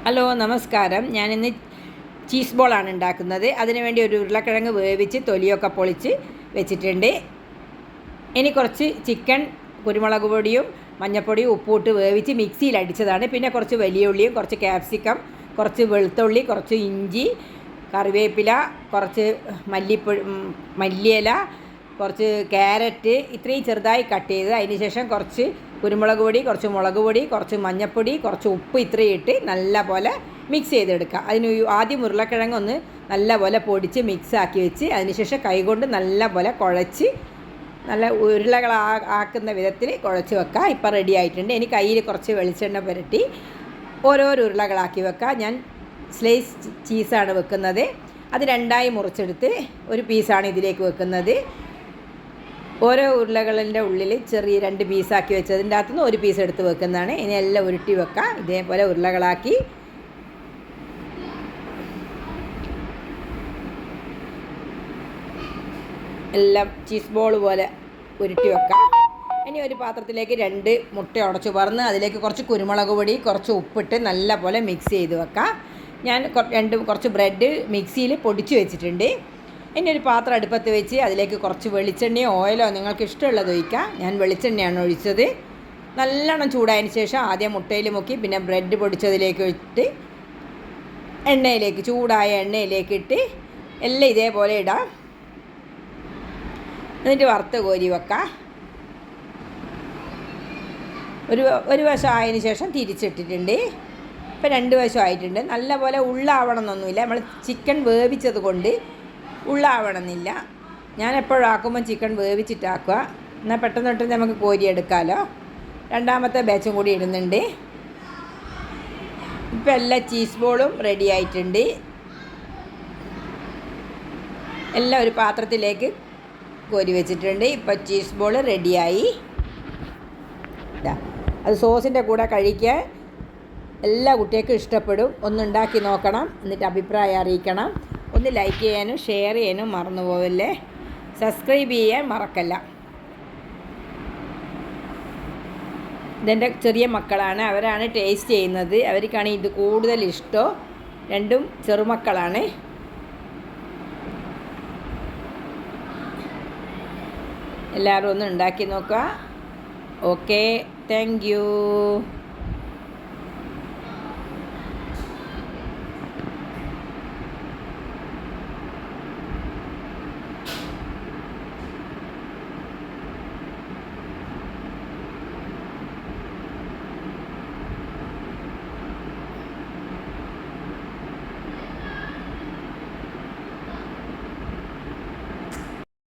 Hello നമസ്കാരം. ഞാനിന്ന് cheese ബോളാണ് ഉണ്ടാക്കുന്നത്. അതിനുവേണ്ടി ഒരു ഉരുളക്കിഴങ്ങ് വേവിച്ച് തൊലിയൊക്കെ പൊളിച്ച് വെച്ചിട്ടുണ്ട്. ഇനി കുറച്ച് ചിക്കൻ കുരുമുളക് പൊടിയും മഞ്ഞൾപ്പൊടിയും ഉപ്പുമിട്ട് വേവിച്ച് മിക്സിയിൽ അടിച്ചതാണ്. പിന്നെ കുറച്ച് വലിയ ഉള്ളിയും കുറച്ച് ക്യാപ്സിക്കം, കുറച്ച് വെളുത്തുള്ളി, കുറച്ച് ഇഞ്ചി, കറിവേപ്പില, കുറച്ച് മല്ലിയില, കുറച്ച് ക്യാരറ്റ് ഇത്രയും ചെറുതായി കട്ട് ചെയ്ത് അതിന് ശേഷം കുറച്ച് കുരുമുളക് പൊടി, കുറച്ച് മുളക് പൊടി, കുറച്ച് മഞ്ഞൾപ്പൊടി, കുറച്ച് ഉപ്പ് ഇത്രയും ഇട്ട് നല്ല പോലെ മിക്സ് ചെയ്തെടുക്കുക. അതിന് ആദ്യം ഉരുളക്കിഴങ്ങൊന്ന് നല്ല പോലെ പൊടിച്ച് മിക്സാക്കി വെച്ച് അതിനുശേഷം കൈകൊണ്ട് നല്ല പോലെ കുഴച്ച് നല്ല ഉരുളകളാക്കുന്ന വിധത്തിൽ കുഴച്ച് വെക്കുക. ഇപ്പം റെഡി ആയിട്ടുണ്ട്. ഇനി കയ്യിൽ കുറച്ച് വെളിച്ചെണ്ണ പുരട്ടി ഓരോരോ ഉരുളകളാക്കി വെക്കുക. ഞാൻ സ്ലൈസ് ചീസാണ് വെക്കുന്നത്. അത് രണ്ടായി മുറിച്ചെടുത്ത് ഒരു പീസാണ് ഇതിലേക്ക് വെക്കുന്നത്. ഓരോ ഉരുളകളിൻ്റെ ഉള്ളിൽ ചെറിയ 2 പീസാക്കി വെച്ചതിൻ്റെ അകത്തുനിന്ന് ഒരു പീസ് എടുത്ത് വെക്കുന്നതാണ്. ഇനി എല്ലാം ഉരുട്ടി വെക്കാം. ഇതേപോലെ ഉരുളകളാക്കി എല്ലാം ചീസ് ബോൾ പോലെ ഉരുട്ടി വെക്കാം. ഇനി ഒരു പാത്രത്തിലേക്ക് 2 മുട്ട ഉടച്ച് പറന്ന് അതിലേക്ക് കുറച്ച് കുരുമുളക് പൊടി, കുറച്ച് ഉപ്പിട്ട് നല്ല പോലെ മിക്സ് ചെയ്ത് വെക്കാം. ഞാൻ കുറച്ച് ബ്രെഡ് മിക്സിയിൽ പൊടിച്ച് വെച്ചിട്ടുണ്ട്. ഇനി ഒരു പാത്രം അടുപ്പത്ത് വെച്ച് അതിലേക്ക് കുറച്ച് വെളിച്ചെണ്ണയോ ഓയിലോ നിങ്ങൾക്ക് ഇഷ്ടമുള്ളത് ഒഴിക്കാം. ഞാൻ വെളിച്ചെണ്ണയാണ് ഒഴിച്ചത്. നല്ലോണം ചൂടായതിന് ശേഷം ആദ്യം മുട്ടയിൽ മുക്കി പിന്നെ ബ്രെഡ് പൊടിച്ചതിലേക്ക് ഇട്ട് ചൂടായ എണ്ണയിലേക്ക് ഇട്ട് എല്ലാം ഇതേപോലെ ഇടാം. എന്നിട്ട് വറുത്ത് കോരി വെക്കാം. ഒരു വശം ആയതിന് ശേഷം തിരിച്ചിട്ടിട്ടുണ്ട്. ഇപ്പം 2 വശം ആയിട്ടുണ്ട്. നല്ലപോലെ ഉള്ളാവണം എന്നൊന്നുമില്ല. നമ്മൾ ചിക്കൻ വേവിച്ചത് കൊണ്ട് ഉള്ളാവണമെന്നില്ല. ഞാൻ എപ്പോഴും ആക്കുമ്പോൾ ചിക്കൻ വേവിച്ചിട്ടാക്കുക. എന്നാൽ പെട്ടെന്ന് നമുക്ക് കോരിയെടുക്കാമല്ലോ. രണ്ടാമത്തെ ബാച്ചും കൂടി ഇടുന്നുണ്ട്. ഇപ്പം എല്ലാ ചീസ് ബോളും റെഡി ആയിട്ടുണ്ട്. എല്ലാം ഒരു പാത്രത്തിലേക്ക് കോരി വെച്ചിട്ടുണ്ട്. ഇപ്പം ചീസ് ബോൾ റെഡിയായി. അത് സോസിൻ്റെ കൂടെ കഴിക്കാൻ എല്ലാ കുട്ടികൾക്കും ഇഷ്ടപ്പെടും. ഒന്നുണ്ടാക്കി നോക്കണം. എന്നിട്ട് അഭിപ്രായം അറിയിക്കണം. ഒന്ന് ലൈക്ക് ചെയ്യാനും ഷെയർ ചെയ്യാനും മറന്നു പോവല്ലേ. സബ്സ്ക്രൈബ് ചെയ്യാൻ മറക്കല്ല. ഇതെൻ്റെ ചെറിയ മക്കളാണ്. അവരാണ് ടേസ്റ്റ് ചെയ്യുന്നത്. അവർക്കാണ് ഇത് കൂടുതൽ ഇഷ്ടം. രണ്ടും ചെറുമക്കളാണ്. എല്ലാവരും ഒന്ന് ഉണ്ടാക്കി നോക്കുക. Okay, thank you.